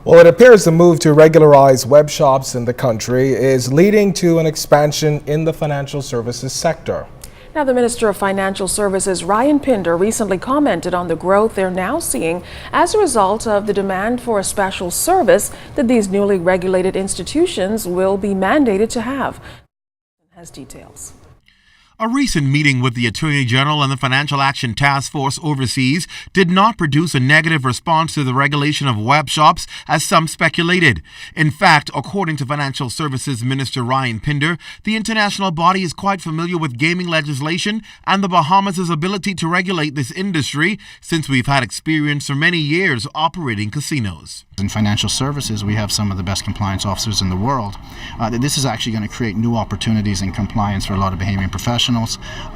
Well, it appears the move to regularize web shops in the country is leading to an expansion in the financial services sector. Now, the Minister of Financial Services, Pinder, recently commented on the growth they're now seeing as a result of the demand for a special service that these newly regulated institutions will be mandated to have. Has details. A recent meeting with the Attorney General and the Financial Action Task Force overseas did not produce a negative response to the regulation of web shops, as some speculated. In fact, according to Financial Services Minister Pinder, the international body is quite familiar with gaming legislation and the Bahamas' ability to regulate this industry, since we've had experience for many years operating casinos. In financial services, we have some of the best compliance officers in the world. This is actually going to create new opportunities in compliance for a lot of Bahamian professionals,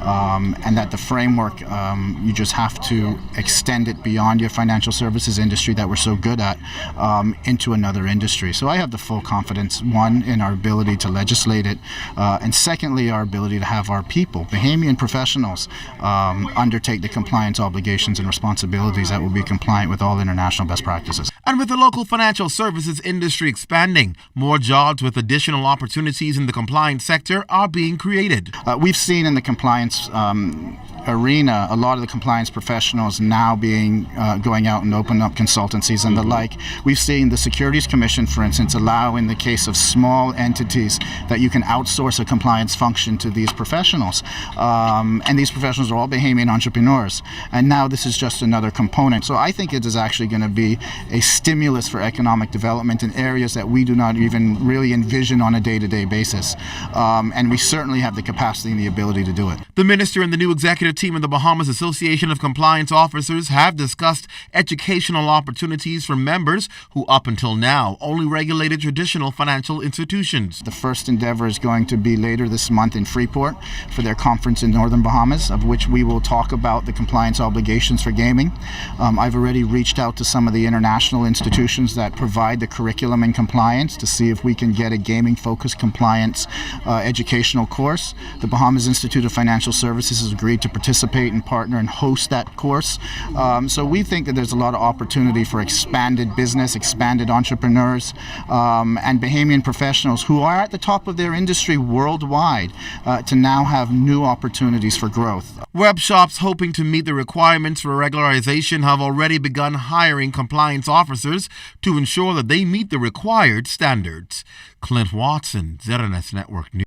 and that the framework, you just have to extend it beyond your financial services industry that we're so good at into another industry. So I have the full confidence, one, in our ability to legislate it, and secondly, our ability to have our people, Bahamian professionals, undertake the compliance obligations and responsibilities that will be compliant with all international best practices. And with the local financial services industry expanding, more jobs with additional opportunities in the compliance sector are being created. We've seen in the compliance arena a lot of the compliance professionals now going out and open up consultancies and the like. We've seen the Securities Commission, for instance, allow in the case of small entities that you can outsource a compliance function to these professionals. And these professionals are all Bahamian entrepreneurs. And now this is just another component. So I think it is actually going to be a stimulus for economic development in areas that we do not even really envision on a day-to-day basis. And we certainly have the capacity and the ability to do it. The minister and the new executive team of the Bahamas Association of Compliance Officers have discussed educational opportunities for members who up until now only regulated traditional financial institutions. The first endeavor is going to be later this month in Freeport for their conference in Northern Bahamas, of which we will talk about the compliance obligations for gaming. I've already reached out to some of the international institutions that provide the curriculum and compliance to see if we can get a gaming-focused compliance educational course. The Bahamas Institute of Financial Services has agreed to participate and partner and host that course. So we think that there's a lot of opportunity for expanded business, expanded entrepreneurs, and Bahamian professionals who are at the top of their industry worldwide to now have new opportunities for growth. Web shops hoping to meet the requirements for regularization have already begun hiring compliance officers to ensure that they meet the required standards. Clint Watson, ZNS Network News.